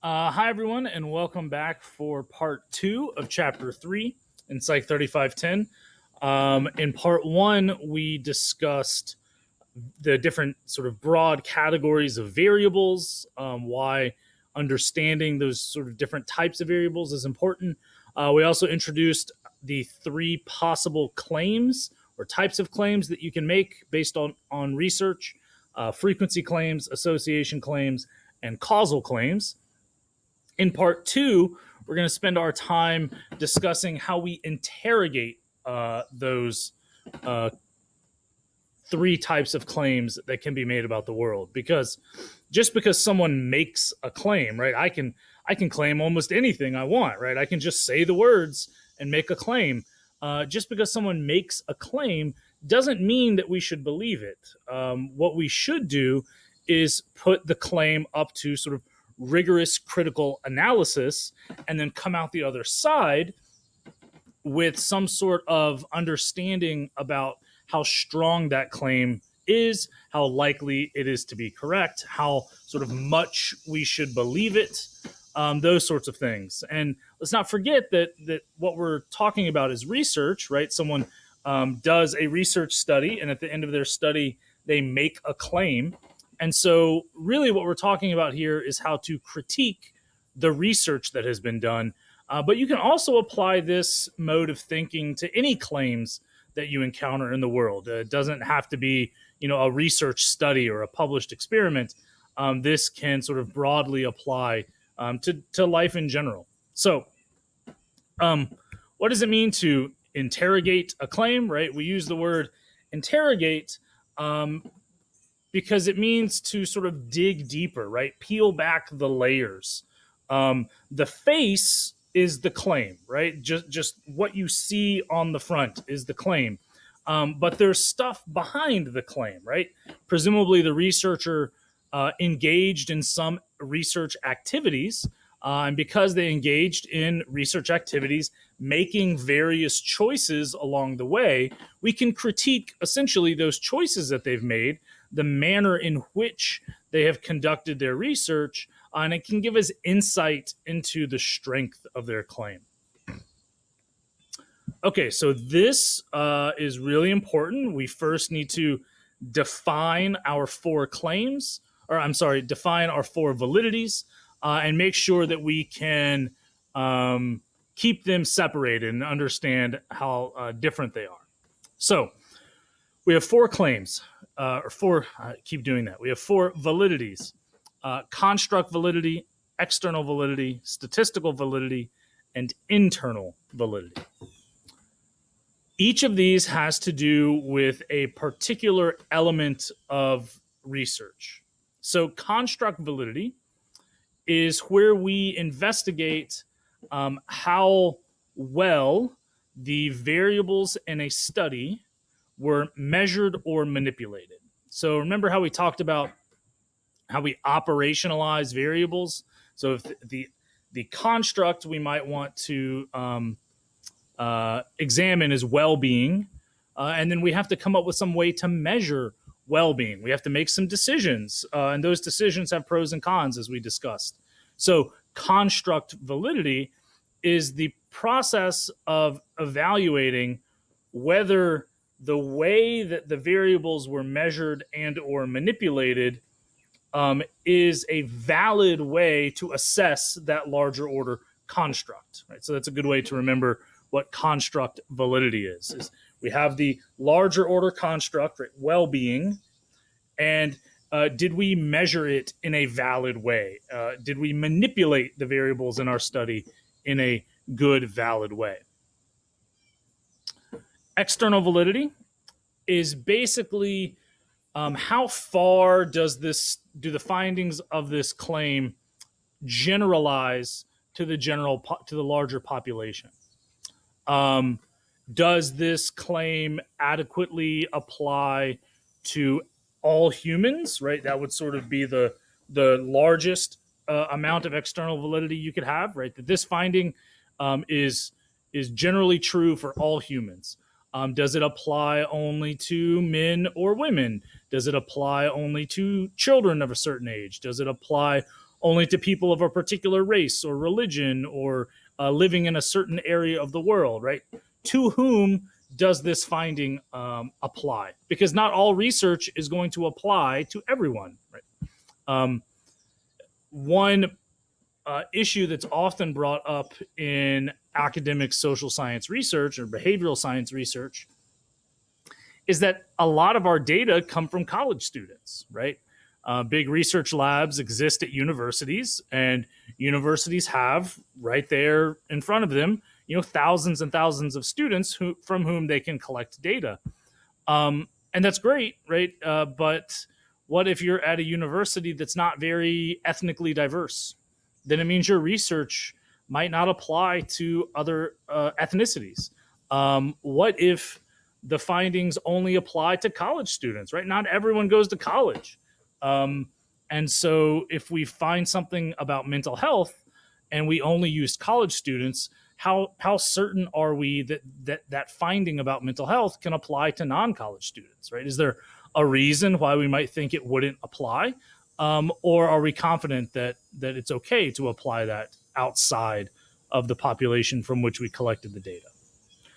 Hi, everyone, and welcome back for part two of chapter three in Psych 3510. In part one, we discussed the different sort of broad categories of variables, why understanding those sort of different types of variables is important. We also introduced the three possible claims or types of claims that you can make based on research: frequency claims, association claims, and causal claims. In part two, we're going to spend our time discussing how we interrogate those uh, three types of claims that can be made about the world. Because just because someone makes a claim, right? I can claim almost anything I want, right? I can just say the words and make a claim. Just because someone makes a claim doesn't mean that we should believe it. What we should do is put the claim up to sort of rigorous critical analysis and then come out the other side with some sort of understanding about how strong that claim is, how likely it is to be correct, how sort of much we should believe it, those sorts of things. And let's not forget that what we're talking about is research, right? Someone does a research study, and at the end of their study, they make a claim. And so, really, what we're talking about here is how to critique the research that has been done. But you can also apply this mode of thinking to any claims that you encounter in the world. It doesn't have to be, a research study or a published experiment. This can sort of broadly apply to life in general. So, what does it mean to interrogate a claim? Right? We use the word interrogate because it means to sort of dig deeper, right? Peel back the layers. The face is the claim, right? Just what you see on the front is the claim. But there's stuff behind the claim, right? Presumably the researcher engaged in some research activities. And because they engaged in research activities, making various choices along the way, we can critique essentially those choices that they've made, the manner in which they have conducted their research, and it can give us insight into the strength of their claim. Okay, so this is really important. We first need to define our four claims, or I'm sorry, define our four validities, and make sure that we can keep them separated and understand how different they are. So we have four claims, I keep doing that. We have four validities: construct validity, external validity, statistical validity, and internal validity. Each of these has to do with a particular element of research. So, construct validity is where we investigate how well the variables in a study were measured or manipulated. So, remember how we talked about how we operationalize variables? So, if the construct we might want to examine is well-being, and then we have to come up with some way to measure well-being. We have to make some decisions, and those decisions have pros and cons, as we discussed. So construct validity is the process of evaluating whether the way that the variables were measured and or manipulated is a valid way to assess that larger order construct. Right? So that's a good way to remember what construct validity is we have the larger order construct, right, well-being, and did we measure it in a valid way? Did we manipulate the variables in our study in a good, valid way? External validity is basically how far do the findings of this claim generalize to the larger population? Does this claim adequately apply to all humans? Right, that would sort of be the largest amount of external validity you could have. Right, that this finding is generally true for all humans. Does it apply only to men or women? Does it apply only to children of a certain age? Does it apply only to people of a particular race or religion or living in a certain area of the world, right? To whom does this finding apply? Because not all research is going to apply to everyone, right? One issue that's often brought up in academic social science research or behavioral science research is that a lot of our data come from college students, right? Big research labs exist at universities, and universities have right there in front of them, thousands and thousands of students from whom they can collect data. And that's great, right? But what if you're at a university that's not very ethnically diverse? Then it means your research might not apply to other ethnicities. What if the findings only apply to college students, right? Not everyone goes to college. And so if we find something about mental health and we only use college students, how certain are we that finding about mental health can apply to non-college students, right? Is there a reason why we might think it wouldn't apply? Or are we confident that it's okay to apply that outside of the population from which we collected the data?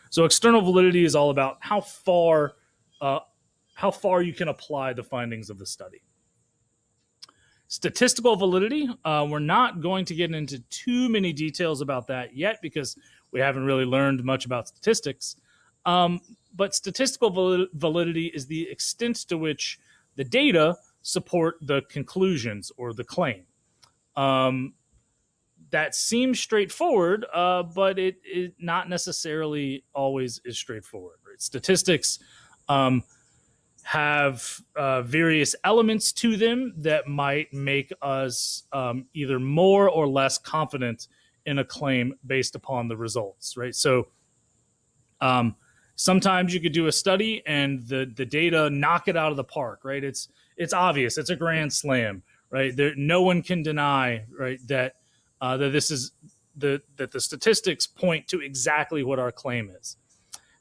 So external validity is all about how far you can apply the findings of the study. Statistical validity, we're not going to get into too many details about that yet because we haven't really learned much about statistics. But statistical validity is the extent to which the data support the conclusions or the claim. That seems straightforward, but it not necessarily always is straightforward. Right? Statistics have various elements to them that might make us either more or less confident in a claim based upon the results, right? So sometimes you could do a study and the data knock it out of the park, right? It's obvious, it's a grand slam, right? No one can deny, right, that this is that the statistics point to exactly what our claim is.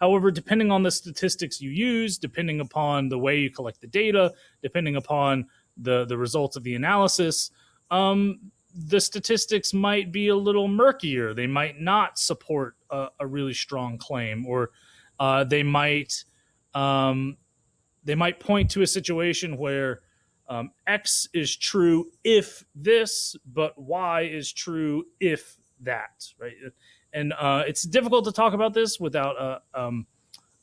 However, depending on the statistics you use, depending upon the way you collect the data, depending upon the results of the analysis, the statistics might be a little murkier. They might not support a really strong claim, or they might point to a situation where X is true if this, but Y is true if that, right? And it's difficult to talk about this without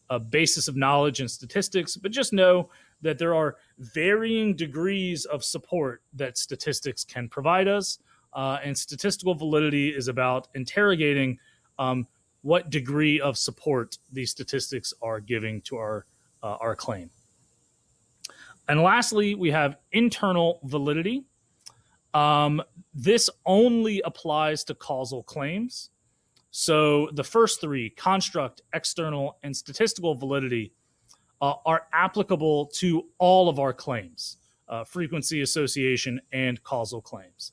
a basis of knowledge in statistics, but just know that there are varying degrees of support that statistics can provide us. And statistical validity is about interrogating what degree of support these statistics are giving to our claim. And lastly, we have internal validity. This only applies to causal claims. So the first three, construct, external, and statistical validity, are applicable to all of our claims, frequency, association, and causal claims.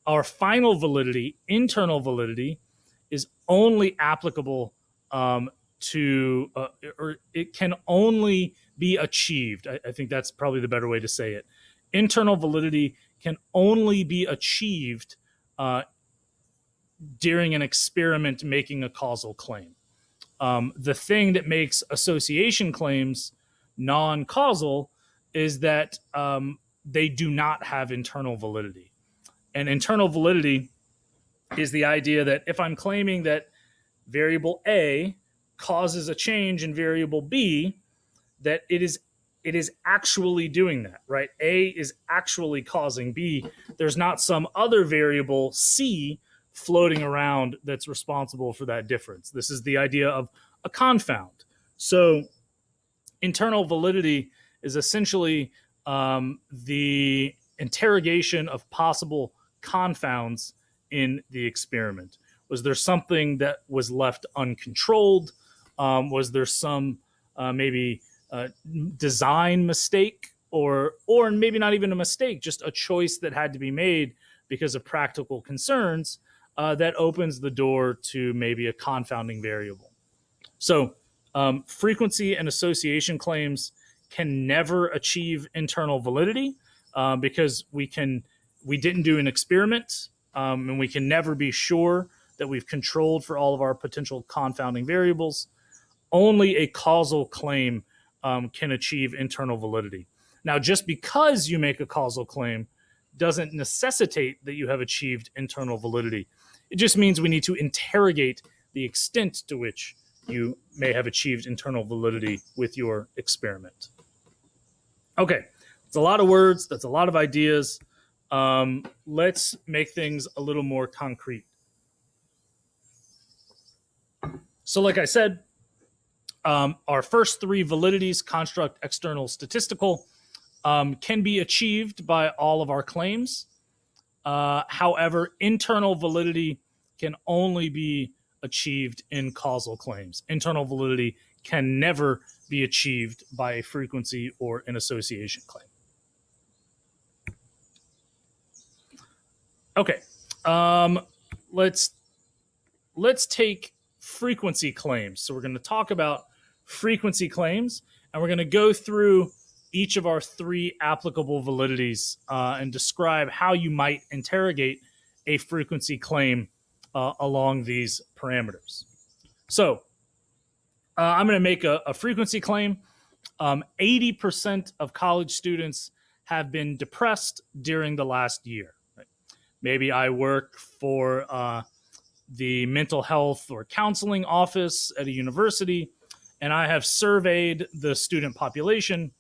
Our final validity, internal validity, is only applicable to, or it can only be achieved. I think that's probably the better way to say it. Internal validity can only be achieved during an experiment making a causal claim. The thing that makes association claims non-causal is that they do not have internal validity. And internal validity is the idea that if I'm claiming that variable A causes a change in variable B, that it is actually doing that, right? A is actually causing B. There's not some other variable C floating around that's responsible for that difference. This is the idea of a confound. So internal validity is essentially the interrogation of possible confounds in the experiment. Was there something that was left uncontrolled? Was there some maybe design mistake, or maybe not even a mistake, just a choice that had to be made because of practical concerns that opens the door to maybe a confounding variable. So frequency and association claims can never achieve internal validity because we can we didn't do an experiment, and we can never be sure that we've controlled for all of our potential confounding variables. Only a causal claim can achieve internal validity. Now, just because you make a causal claim doesn't necessitate that you have achieved internal validity. It just means we need to interrogate the extent to which you may have achieved internal validity with your experiment. Okay, it's a lot of words, that's a lot of ideas. Let's make things a little more concrete. So like I said, our first three validities, construct, external, statistical, can be achieved by all of our claims. However, internal validity can only be achieved in causal claims. Internal validity can never be achieved by a frequency or an association claim. Okay, let's take frequency claims. So we're going to talk about frequency claims, and we're going to go through each of our three applicable validities and describe how you might interrogate a frequency claim along these parameters. So I'm going to make a frequency claim. 80% of college students have been depressed during the last year. Right? Maybe I work for the mental health or counseling office at a university, and I have surveyed the student population,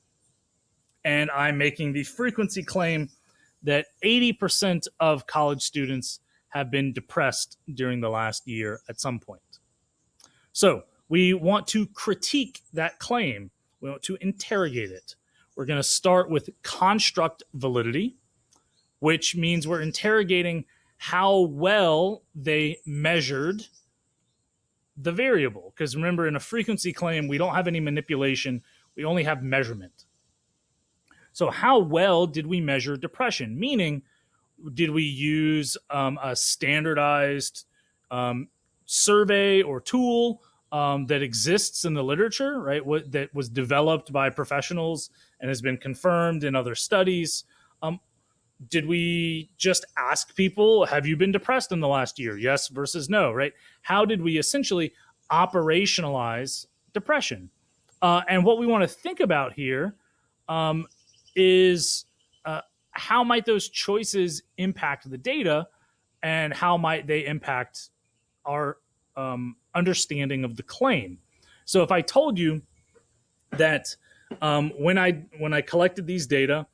and I'm making the frequency claim that 80% of college students have been depressed during the last year at some point. So we want to critique that claim. We want to interrogate it. We're going to start with construct validity, which means we're interrogating how well they measured the variable. Because remember, in a frequency claim, we don't have any manipulation. We only have measurement. So how well did we measure depression? Meaning, did we use a standardized survey or tool that exists in the literature, right? That was developed by professionals and has been confirmed in other studies? Did we just ask people, have you been depressed in the last year? Yes versus no, right? How did we essentially operationalize depression? And what we want to think about here is how might those choices impact the data, and how might they impact our understanding of the claim? So if I told you that when I collected these data,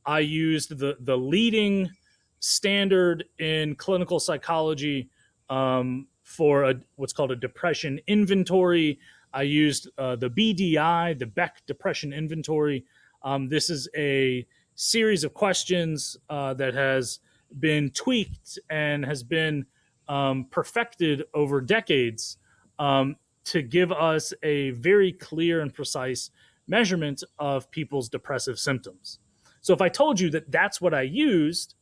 I used the leading standard in clinical psychology for what's called a depression inventory. I used the BDI, the Beck Depression Inventory. This is a series of questions that has been tweaked and has been perfected over decades to give us a very clear and precise measurement of people's depressive symptoms. So if I told you that that's what I used,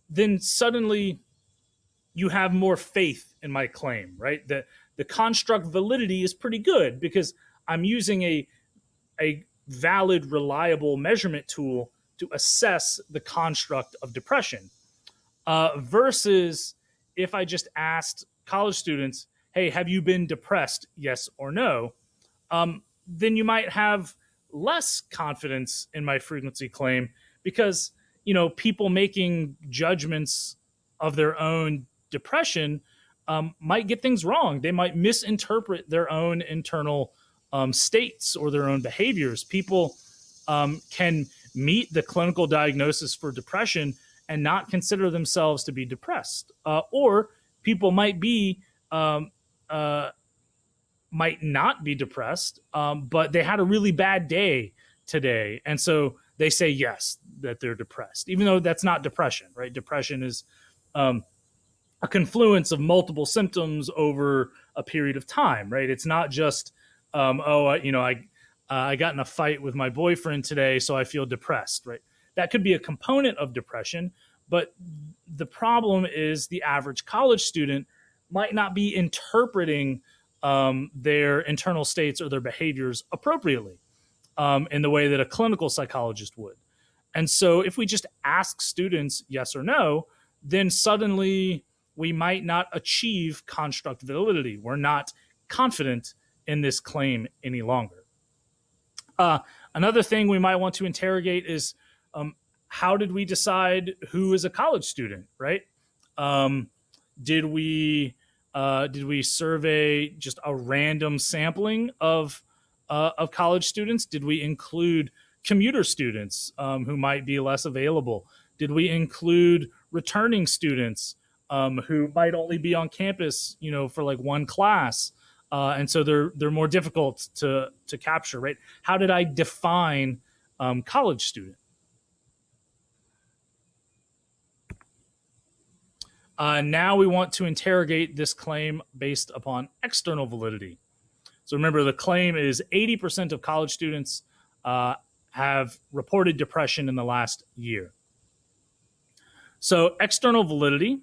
then suddenly you have more faith in my claim, right? That the construct validity is pretty good because I'm using a valid, reliable measurement tool to assess the construct of depression. Versus if I just asked college students, hey, have you been depressed? Yes or no? Then you might have less confidence in my frequency claim because, people making judgments of their own depression might get things wrong. They might misinterpret their own internal states or their own behaviors. People can meet the clinical diagnosis for depression and not consider themselves to be depressed. Or people might not be depressed, but they had a really bad day today. And so they say yes, that they're depressed, even though that's not depression, right? Depression is a confluence of multiple symptoms over a period of time, right? It's not just, I got in a fight with my boyfriend today, so I feel depressed, right? That could be a component of depression, but the problem is the average college student might not be interpreting their internal states or their behaviors appropriately in the way that a clinical psychologist would. And so if we just ask students yes or no, then suddenly we might not achieve construct validity. We're not confident in this claim any longer. Another thing we might want to interrogate is how did we decide who is a college student, right? Um, did we survey just a random sampling of college students? Did we include commuter students who might be less available? Did we include returning students who might only be on campus, for like one class, and so they're more difficult to capture, right? How did I define college student? Now we want to interrogate this claim based upon external validity. So remember, the claim is 80% of college students have reported depression in the last year. So external validity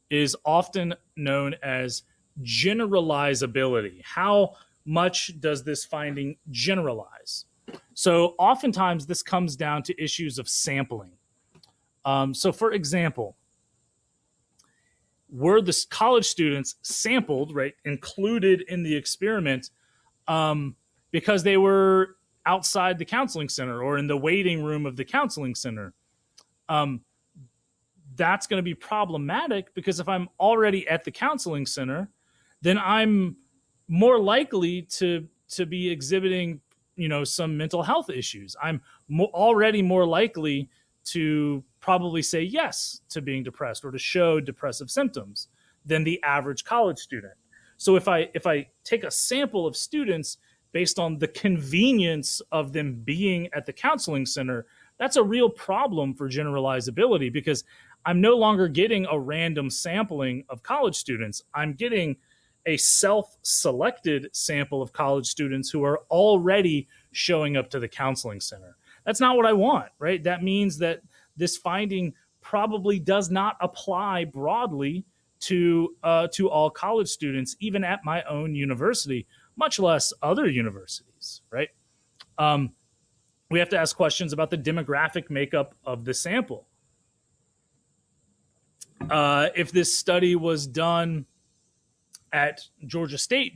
is often known as generalizability. How much does this finding generalize? So oftentimes this comes down to issues of sampling. So for example, were the college students sampled, right, included in the experiment because they were outside the counseling center or in the waiting room of the counseling center? That's going to be problematic because if I'm already at the counseling center, then I'm more likely to be exhibiting, some mental health issues. I'm already more likely to probably say yes to being depressed or to show depressive symptoms than the average college student. So if I take a sample of students based on the convenience of them being at the counseling center, that's a real problem for generalizability because I'm no longer getting a random sampling of college students. I'm getting a self-selected sample of college students who are already showing up to the counseling center. That's not what I want, right? That means that this finding probably does not apply broadly to all college students, even at my own university, much less other universities, right? We have to ask questions about the demographic makeup of the sample. If this study was done at Georgia State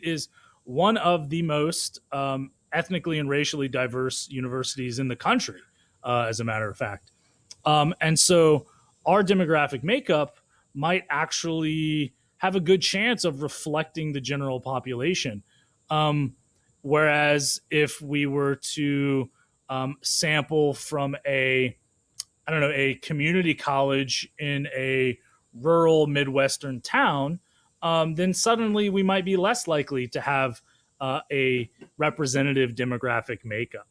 is one of the most ethnically and racially diverse universities in the country, as a matter of fact. And so our demographic makeup might actually have a good chance of reflecting the general population. Whereas if we were to sample from a community college in a rural Midwestern town, then suddenly we might be less likely to have a representative demographic makeup.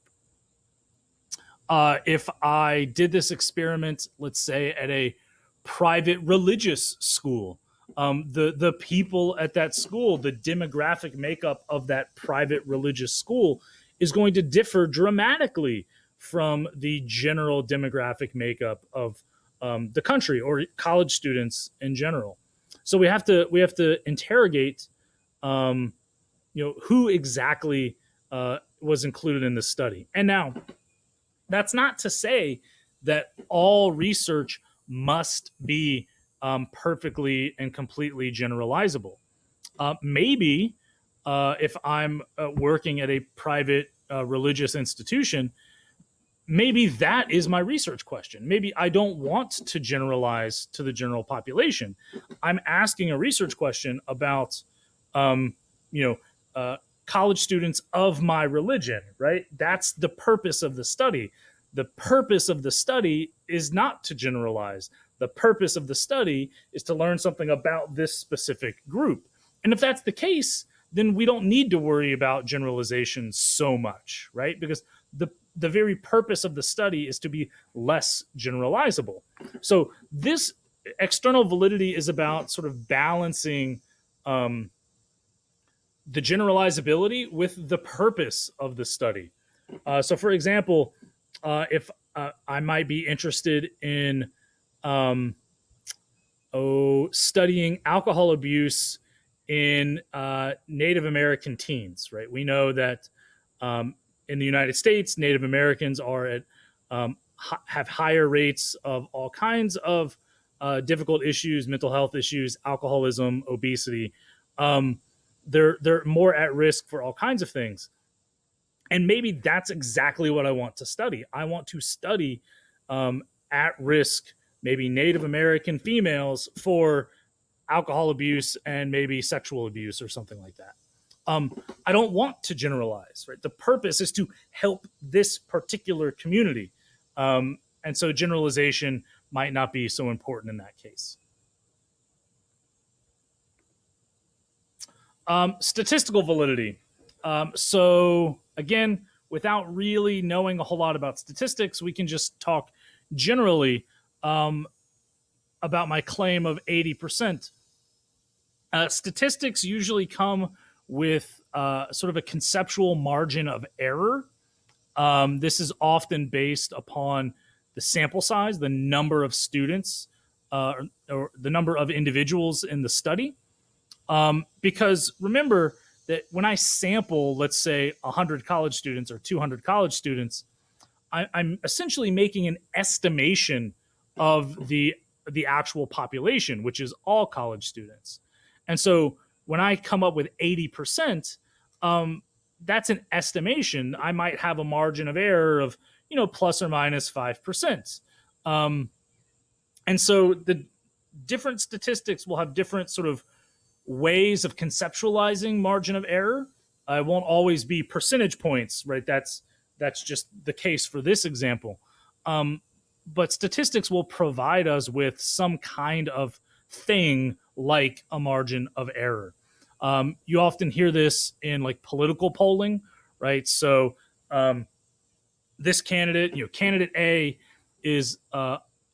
If I did this experiment, let's say at a private religious school, the people at that school, the demographic makeup of that private religious school is going to differ dramatically from the general demographic makeup of the country or college students in general. So we have to interrogate, who exactly was included in this study. And now, that's not to say that all research must be perfectly and completely generalizable. Maybe if I'm working at a private religious institution, maybe that is my research question. Maybe I don't want to generalize to the general population. I'm asking a research question about, college students of my religion, right? That's the purpose of the study. The purpose of the study is not to generalize. The purpose of the study is to learn something about this specific group. And if that's the case, then we don't need to worry about generalization so much, right? Because the very purpose of the study is to be less generalizable. So this external validity is about sort of balancing the generalizability with the purpose of the study. So, for example, if I might be interested in studying alcohol abuse in Native American teens, right? We know that in the United States, Native Americans are at have higher rates of all kinds of difficult issues, mental health issues, alcoholism, obesity. Um, they're more at risk for all kinds of things. And maybe that's exactly what I want to study. I want to study at risk, maybe Native American females for alcohol abuse and maybe sexual abuse or something like that. I don't want to generalize, right? The purpose is to help this particular community. And so generalization might not be so important in that case. Statistical validity. So again, without really knowing a whole lot about statistics, we can just talk generally about my claim of 80%. Statistics usually come with sort of a conceptual margin of error. This is often based upon the sample size, the number of students, or the number of individuals in the study. Because remember that when I sample, let's say 100 college students or 200 college students, I'm essentially making an estimation of the actual population, which is all college students. And so when I come up with 80%, that's an estimation. I might have a margin of error of, plus or minus 5%. And so the different statistics will have different sort of ways of conceptualizing margin of error. It won't always be percentage points, right? That's just the case for this example. But statistics will provide us with some kind of thing like a margin of error. You often hear this in like political polling, right? So this candidate, candidate A is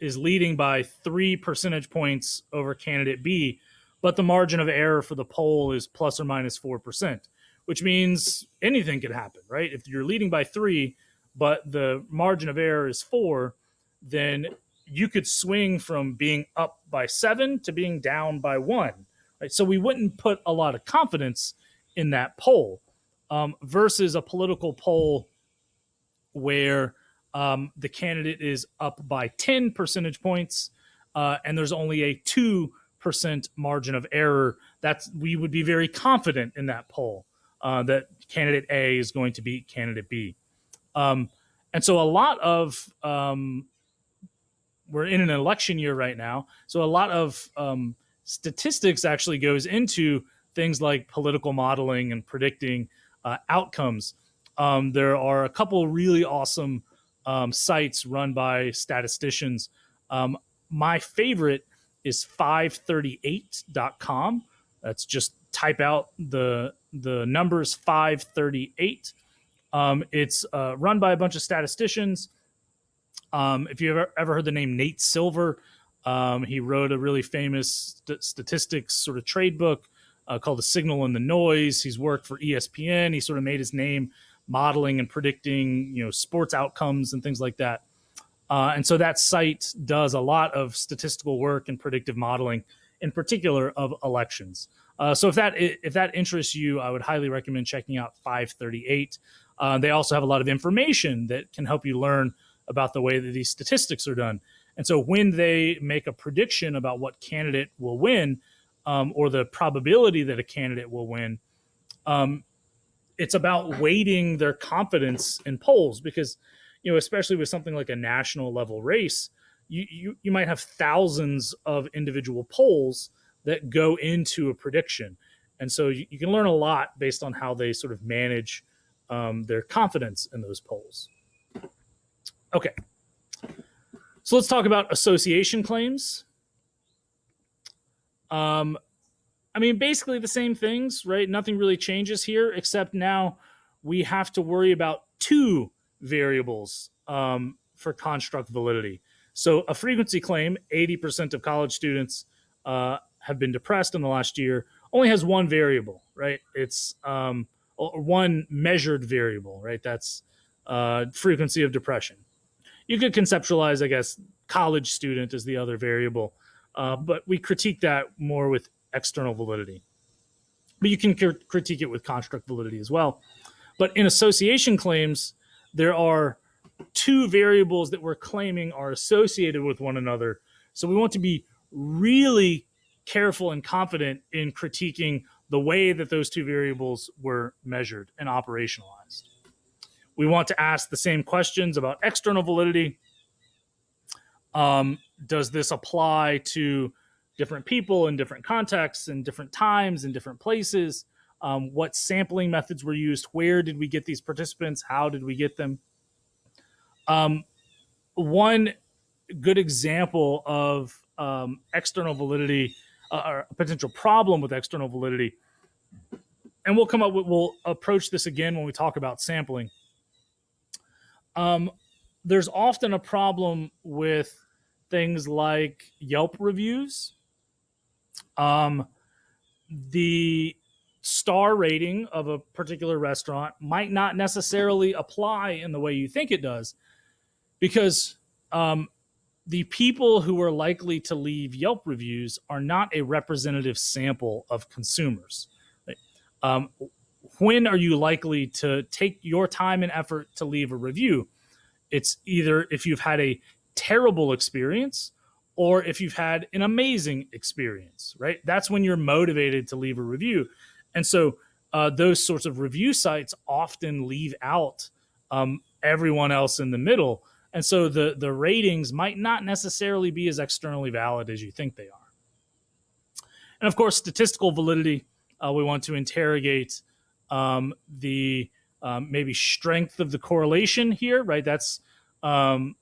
leading by 3 percentage points over candidate B, but the margin of error for the poll is plus or minus 4%, which means anything could happen, right? If you're leading by 3, but the margin of error is 4, then you could swing from being up by 7 to being down by 1, right? So we wouldn't put a lot of confidence in that poll versus a political poll where the candidate is up by 10 percentage points and there's only a 2% margin of error. We would be very confident in that poll that candidate A is going to beat candidate B. And so a lot of we're in an election year right now, so a lot of statistics actually goes into things like political modeling and predicting outcomes. There are a couple really awesome sites run by statisticians. My favorite is 538.com. That's just type out the numbers 538. It's run by a bunch of statisticians. If you've ever heard the name Nate Silver, he wrote a really famous statistics sort of trade book called The Signal and the Noise. He's worked for ESPN. He sort of made his name modeling and predicting, sports outcomes and things like that. And so that site does a lot of statistical work and predictive modeling, in particular of elections. So if that interests you, I would highly recommend checking out 538. They also have a lot of information that can help you learn about the way that these statistics are done. And so when they make a prediction about what candidate will win, or the probability that a candidate will win, it's about weighting their confidence in polls because, especially with something like a national level race, you might have thousands of individual polls that go into a prediction. And so you can learn a lot based on how they sort of manage their confidence in those polls. Okay. So let's talk about association claims. Basically the same things, right? Nothing really changes here, except now we have to worry about 2 variables for construct validity. So a frequency claim, 80% of college students have been depressed in the last year, only has 1 variable, right? It's one measured variable, right? That's frequency of depression. You could conceptualize, I guess, college student as the other variable, but we critique that more with external validity. But you can critique it with construct validity as well. But in association claims, there are two variables that we're claiming are associated with one another. So we want to be really careful and confident in critiquing the way that those two variables were measured and operationalized. We want to ask the same questions about external validity. Does this apply to different people in different contexts and different times and different places? What sampling methods were used? Where did we get these participants? How did we get them? One good example of external validity or a potential problem with external validity, and we'll approach this again when we talk about sampling. There's often a problem with things like Yelp reviews. The star rating of a particular restaurant might not necessarily apply in the way you think it does, because the people who are likely to leave Yelp reviews are not a representative sample of consumers. When are you likely to take your time and effort to leave a review? It's either if you've had a terrible experience or if you've had an amazing experience, right? That's when you're motivated to leave a review. And so those sorts of review sites often leave out everyone else in the middle. And so the ratings might not necessarily be as externally valid as you think they are. And of course, statistical validity, we want to interrogate the maybe strength of the correlation here, right? That's going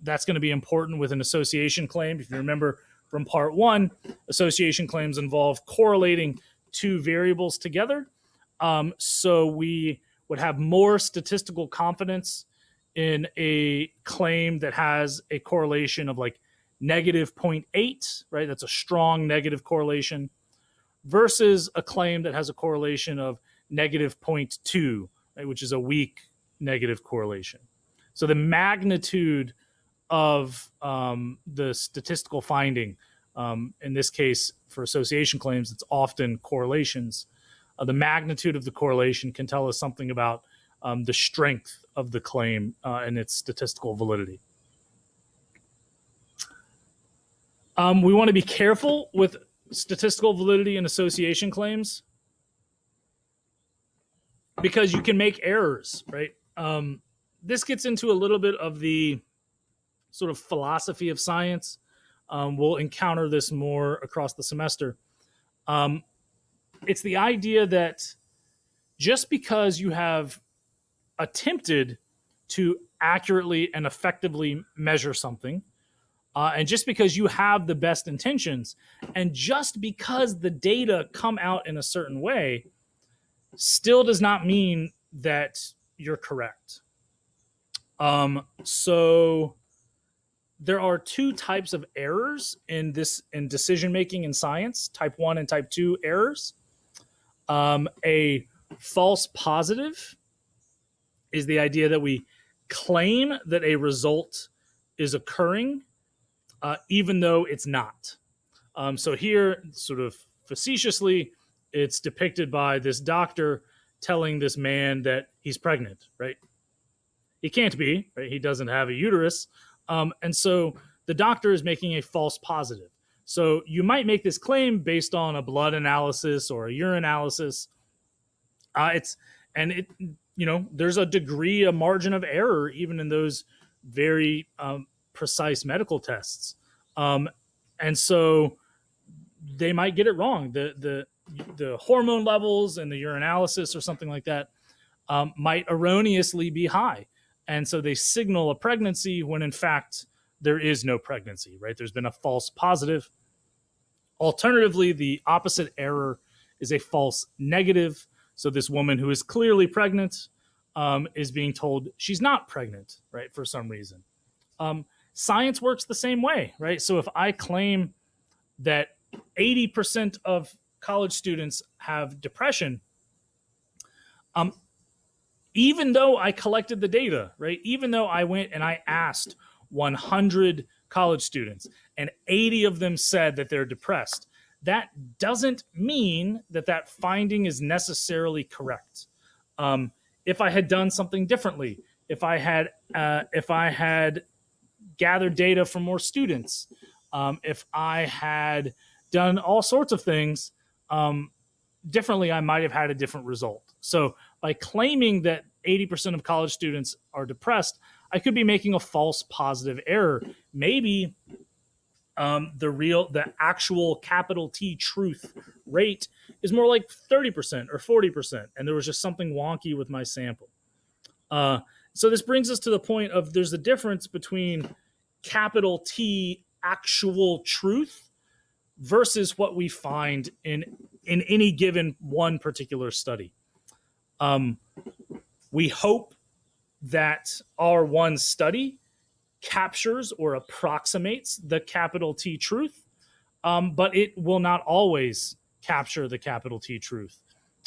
to be important with an association claim. If you remember from part one, association claims involve correlating two variables together. So we would have more statistical confidence in a claim that has a correlation of like negative 0.8, right? That's a strong negative correlation, versus a claim that has a correlation of negative 0.2, right, which is a weak negative correlation. So the magnitude of the statistical finding, in this case for association claims, it's often correlations. The magnitude of the correlation can tell us something about the strength of the claim and its statistical validity. We want to be careful with statistical validity and association claims because you can make errors, right? This gets into a little bit of the sort of philosophy of science. We'll encounter this more across the semester. It's the idea that just because you have attempted to accurately and effectively measure something, and just because you have the best intentions, and just because the data come out in a certain way, still does not mean that you're correct. So there are two types of errors in decision making in science: type 1 and type 2 errors. A false positive is the idea that we claim that a result is occurring even though it's not. So here, sort of facetiously, it's depicted by this doctor telling this man that he's pregnant, right? He can't be, right? He doesn't have a uterus. And so the doctor is making a false positive. So you might make this claim based on a blood analysis or a urine analysis. There's a degree, a margin of error, even in those very precise medical tests. And so they might get it wrong. The hormone levels and the urinalysis or something like that might erroneously be high. And so they signal a pregnancy when in fact there is no pregnancy, right? There's been a false positive. Alternatively, the opposite error is a false negative. So this woman who is clearly pregnant is being told she's not pregnant, right, for some reason. Science works the same way, right? So if I claim that 80% of college students have depression, even though I collected the data, right? Even though I went and I asked 100 college students and 80 of them said that they're depressed, that doesn't mean that finding is necessarily correct. If I had done something differently, if I had gathered data from more students, if I had done all sorts of things differently, I might have had a different result. So by claiming that 80% of college students are depressed, I could be making a false positive error. Maybe the actual capital T truth rate is more like 30% or 40%, and there was just something wonky with my sample. So this brings us to the point of there's a difference between capital T actual truth versus what we find in any given one particular study. We hope that our one study captures or approximates the capital T truth, but it will not always capture the capital T truth.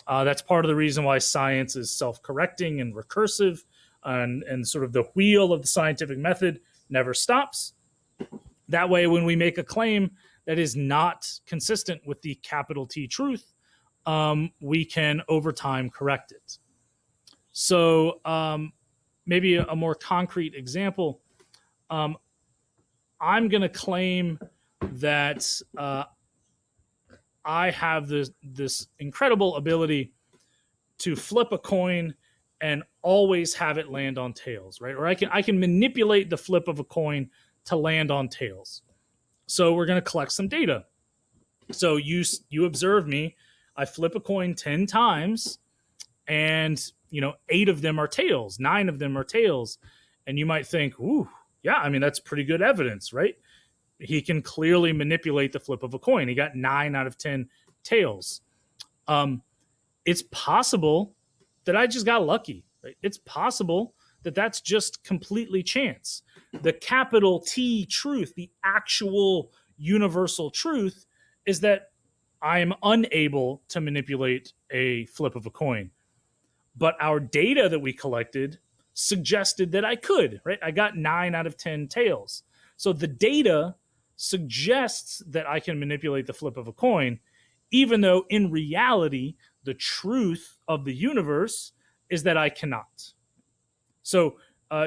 That's part of the reason why science is self-correcting and recursive, and sort of the wheel of the scientific method never stops. That way, when we make a claim that is not consistent with the capital T truth, we can over time correct it. So maybe a more concrete example, I'm going to claim that I have this incredible ability to flip a coin and always have it land on tails, right? Or I can manipulate the flip of a coin to land on tails. So we're going to collect some data. So you observe me. I flip a coin 10 times, and 8 of them are tails, 9 of them are tails. And you might think, ooh, yeah, I mean, that's pretty good evidence, right? He can clearly manipulate the flip of a coin. He got 9 out of 10 tails. It's possible that I just got lucky. Right? It's possible that that's just completely chance. The capital T truth, the actual universal truth, is that I am unable to manipulate a flip of a coin. But our data that we collected suggested that I could, right? I got 9 out of 10 tails. So the data suggests that I can manipulate the flip of a coin, even though in reality, the truth of the universe is that I cannot. So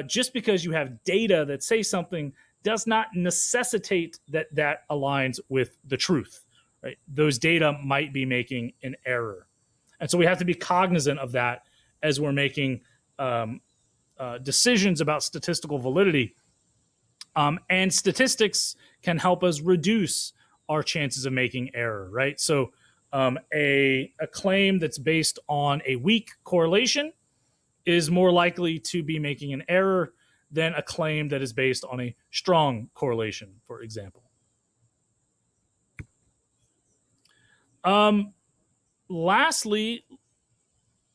just because you have data that say something does not necessitate that that aligns with the truth. Right? Those data might be making an error. And so we have to be cognizant of that as we're making decisions about statistical validity. And statistics can help us reduce our chances of making error, right? So a claim that's based on a weak correlation is more likely to be making an error than a claim that is based on a strong correlation, for example. Lastly,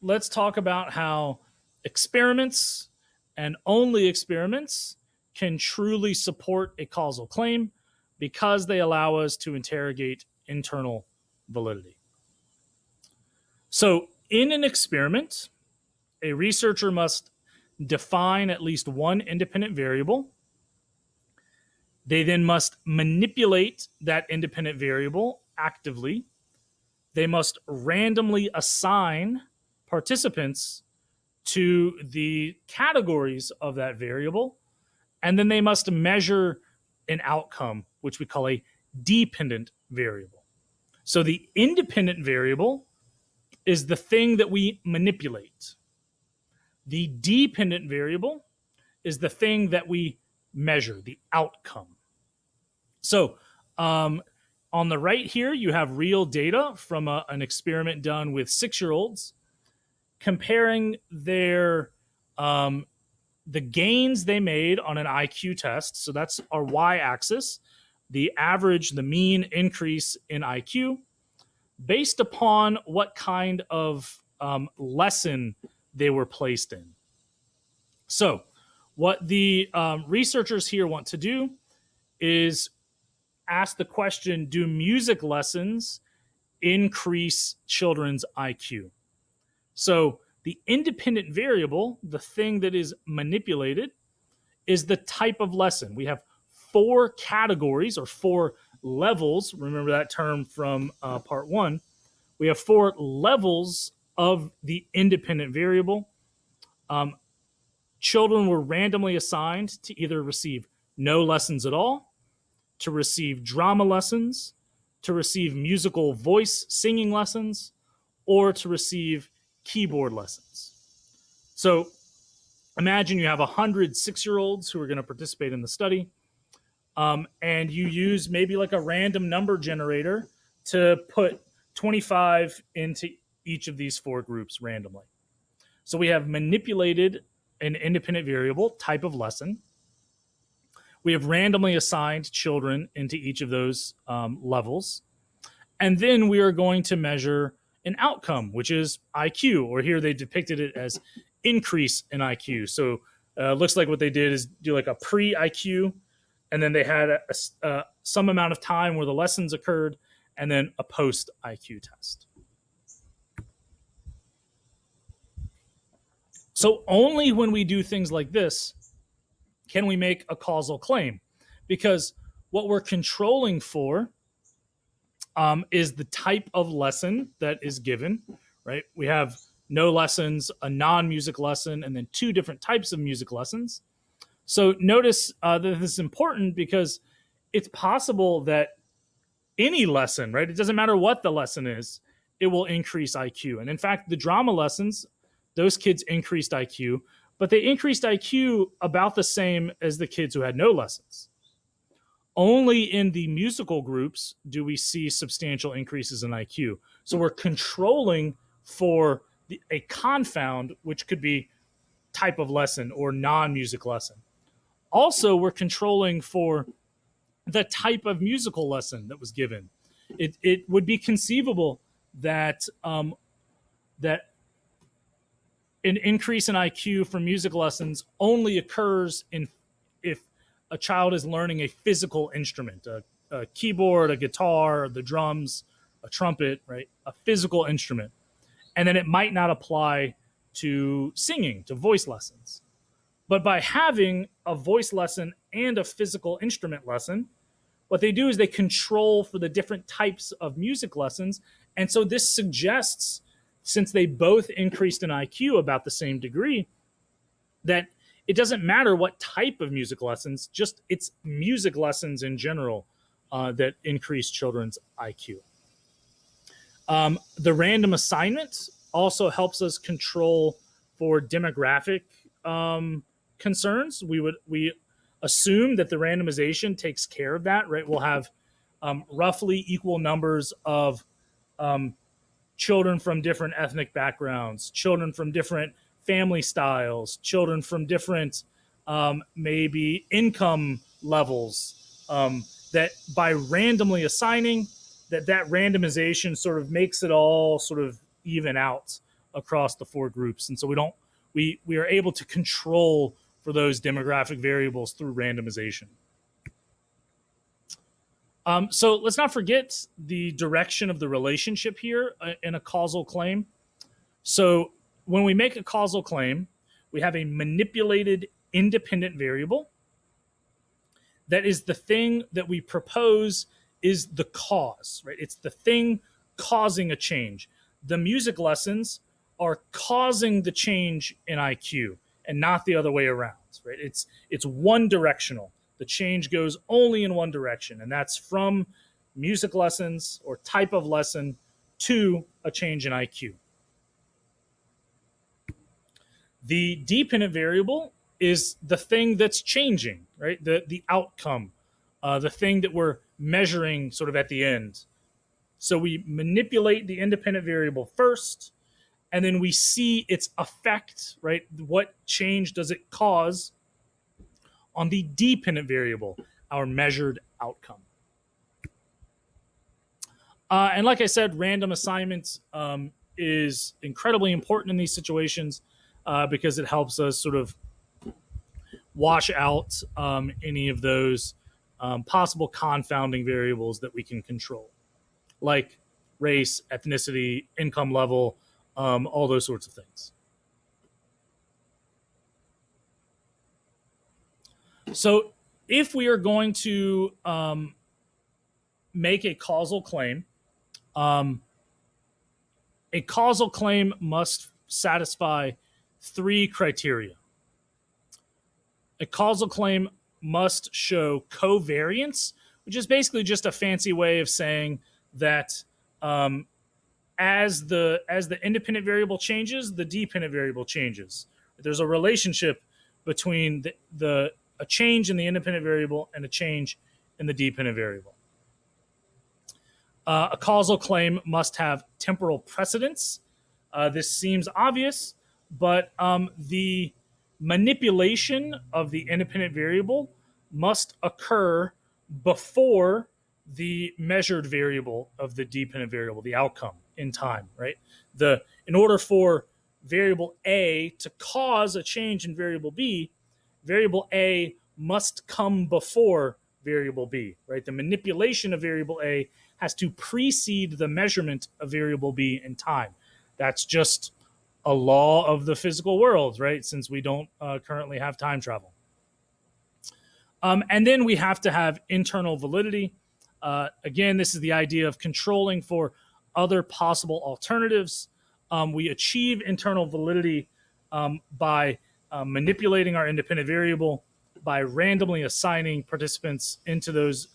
let's talk about how experiments and only experiments can truly support a causal claim because they allow us to interrogate internal validity. So in an experiment, a researcher must define at least one independent variable. They then must manipulate that independent variable actively. They must randomly assign participants to the categories of that variable, and then they must measure an outcome, which we call a dependent variable. So the independent variable is the thing that we manipulate. The dependent variable is the thing that we measure, the outcome. So on the right here, you have real data from an experiment done with 6-year-olds comparing their the gains they made on an IQ test. So that's our y-axis, the average, the mean increase in IQ, based upon what kind of lesson they were placed in. So what the researchers here want to do is ask the question, do music lessons increase children's IQ? So the independent variable, the thing that is manipulated, is the type of lesson. We have 4 categories or 4 levels. Remember that term from part 1. We have 4 levels of the independent variable. children were randomly assigned to either receive no lessons at all, to receive drama lessons, to receive musical voice singing lessons, or to receive keyboard lessons. So imagine you have 100 6-year-olds who are going to participate in the study, and you use maybe like a random number generator to put 25 into each of these 4 groups randomly. So we have manipulated an independent variable type of lesson. We have randomly assigned children into each of those levels. And then we are going to measure an outcome, which is IQ, or here they depicted it as increase in IQ. So looks like what they did is do like a pre-IQ, and then they had some amount of time where the lessons occurred, and then a post-IQ test. So only when we do things like this can we make a causal claim, because what we're controlling for is the type of lesson that is given, right? We have no lessons, a non-music lesson, and then 2 different types of music lessons. So notice that this is important because it's possible that any lesson, right? It doesn't matter what the lesson is, it will increase IQ. And in fact, the drama lessons, those kids increased IQ, but they increased IQ about the same as the kids who had no lessons. Only in the musical groups do we see substantial increases in IQ. So we're controlling for a confound, which could be type of lesson or non-music lesson. Also, we're controlling for the type of musical lesson that was given. It would be conceivable that that an increase in IQ from music lessons only occurs if a child is learning a physical instrument, a keyboard, a guitar, the drums, a trumpet, right? A physical instrument. And then it might not apply to singing, to voice lessons. But by having a voice lesson and a physical instrument lesson, what they do is they control for the different types of music lessons. And so this suggests, since they both increased in IQ about the same degree, that it doesn't matter what type of music lessons, just it's music lessons in general that increase children's IQ. The random assignment also helps us control for demographic concerns. We assume that the randomization takes care of that, right? We'll have roughly equal numbers of children from different ethnic backgrounds, children from different family styles, children from different maybe income levels, that by randomly assigning, that randomization sort of makes it all sort of even out across the 4 groups. And so we are able to control for those demographic variables through randomization. So let's not forget the direction of the relationship here in a causal claim. So when we make a causal claim, we have a manipulated independent variable that is the thing that we propose is the cause, right? It's the thing causing a change. The music lessons are causing the change in IQ and not the other way around, right? It's one directional. The change goes only in one direction, and that's from music lessons or type of lesson to a change in IQ. The dependent variable is the thing that's changing, right? The outcome, the thing that we're measuring sort of at the end. So we manipulate the independent variable first, and then we see its effect, right? What change does it cause on the dependent variable, our measured outcome? And like I said, random assignments is incredibly important in these situations because it helps us sort of wash out any of those possible confounding variables that we can control, like race, ethnicity, income level, all those sorts of things. So if we are going to make a causal claim, a causal claim must satisfy 3 criteria. A causal claim must show covariance, which is basically just a fancy way of saying that as the independent variable changes, the dependent variable changes. There's a relationship between a change in the independent variable and a change in the dependent variable. A causal claim must have temporal precedence. This seems obvious, but the manipulation of the independent variable must occur before the measured variable of the dependent variable, the outcome in time, right? In order for variable A to cause a change in variable B, variable A must come before variable B, right? The manipulation of variable A has to precede the measurement of variable B in time. That's just a law of the physical world, right? Since we don't currently have time travel. And then we have to have internal validity. Again, this is the idea of controlling for other possible alternatives. We achieve internal validity by manipulating our independent variable, by randomly assigning participants into those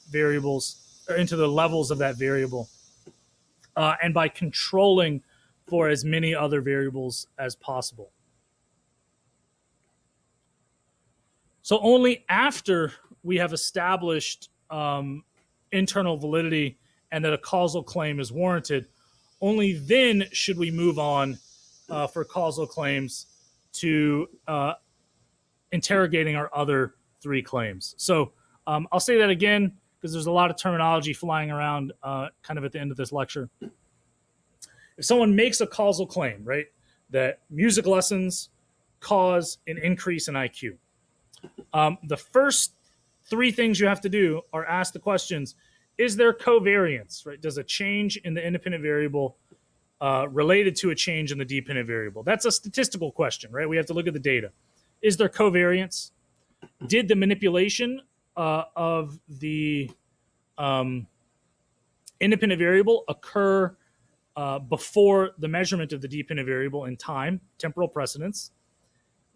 variables, or into the levels of that variable, and by controlling for as many other variables as possible. So only after we have established internal validity and that a causal claim is warranted, only then should we move on for causal claims to interrogating our other three claims. So I'll say that again because there's a lot of terminology flying around kind of at the end of this lecture. If someone makes a causal claim, right, that music lessons cause an increase in IQ, the first three things you have to do are ask the questions: is there covariance, right? Does a change in the independent variable related to a change in the dependent variable? That's a statistical question, right? We have to look at the data. Is there covariance? Did the manipulation of the independent variable occur before the measurement of the dependent variable in time, temporal precedence?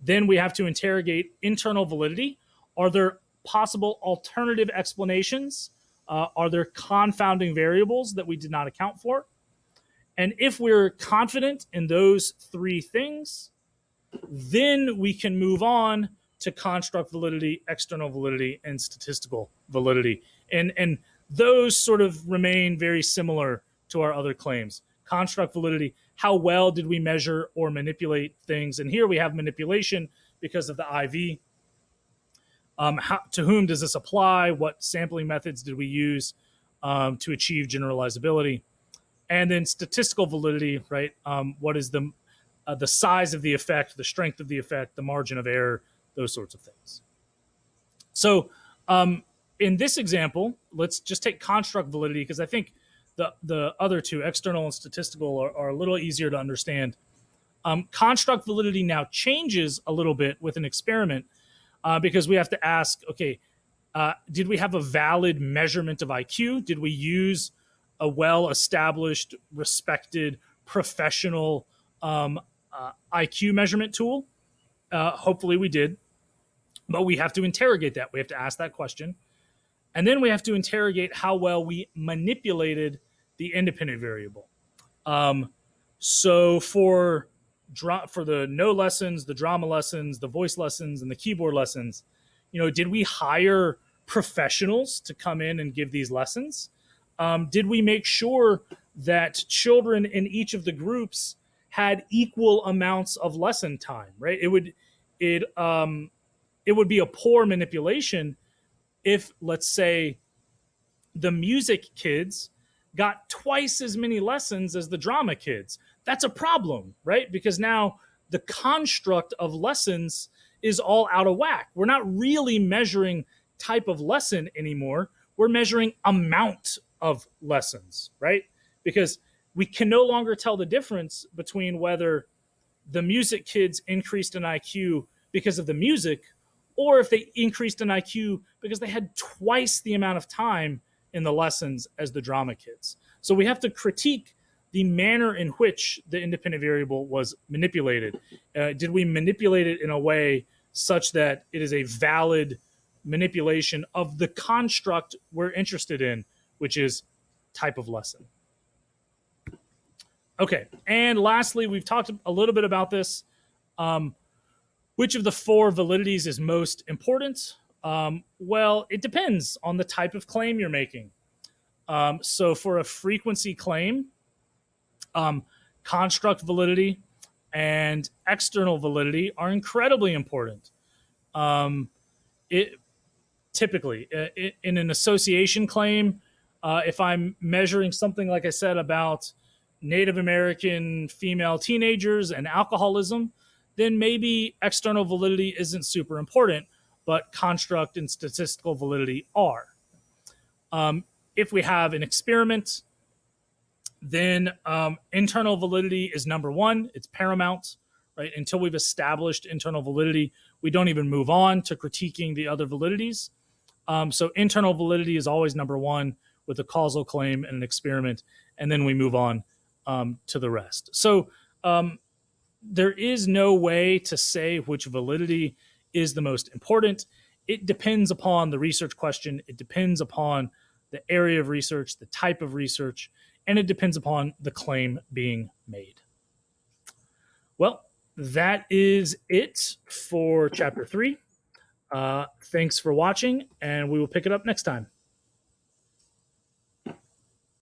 Then we have to interrogate internal validity. Are there possible alternative explanations? Are there confounding variables that we did not account for? And if we're confident in those three things, then we can move on to construct validity, external validity, and statistical validity. And those sort of remain very similar to our other claims. Construct validity, how well did we measure or manipulate things? And here we have manipulation because of the IV. To whom does this apply? What sampling methods did we use to achieve generalizability? And then statistical validity, right? What is the size of the effect, the strength of the effect, the margin of error, those sorts of things. So in this example, let's just take construct validity because I think the other two, external and statistical, are a little easier to understand. Construct validity now changes a little bit with an experiment because we have to ask, okay, did we have a valid measurement of IQ? Did we use a well-established, respected, professional IQ measurement tool? Hopefully we did. But we have to interrogate that. We have to ask that question. And then we have to interrogate how well we manipulated the independent variable. So for the no lessons, the drama lessons, the voice lessons, and the keyboard lessons, did we hire professionals to come in and give these lessons? Did we make sure that children in each of the groups had equal amounts of lesson time, right? It would be a poor manipulation if, let's say, the music kids got twice as many lessons as the drama kids. That's a problem, right? Because now the construct of lessons is all out of whack. We're not really measuring type of lesson anymore. We're measuring amount of lessons, right? Because we can no longer tell the difference between whether the music kids increased in IQ because of the music or if they increased in IQ because they had twice the amount of time in the lessons as the drama kids. So we have to critique the manner in which the independent variable was manipulated. Did we manipulate it in a way such that it is a valid manipulation of the construct we're interested in, which is type of lesson. Okay, and lastly, we've talked a little bit about this. Which of the four validities is most important? Well, it depends on the type of claim you're making. So for a frequency claim, construct validity and external validity are incredibly important. It typically in an association claim, if I'm measuring something like I said about Native American female teenagers and alcoholism, then maybe external validity isn't super important, but construct and statistical validity are. If we have an experiment, then internal validity is number one. It's paramount, right? Until we've established internal validity, we don't even move on to critiquing the other validities. So internal validity is always number one with a causal claim and an experiment, and then we move on to the rest. So there is no way to say which validity is the most important. It depends upon the research question. It depends upon the area of research, the type of research, and it depends upon the claim being made. Well, that is it for chapter 3. Thanks for watching, and we will pick it up next time.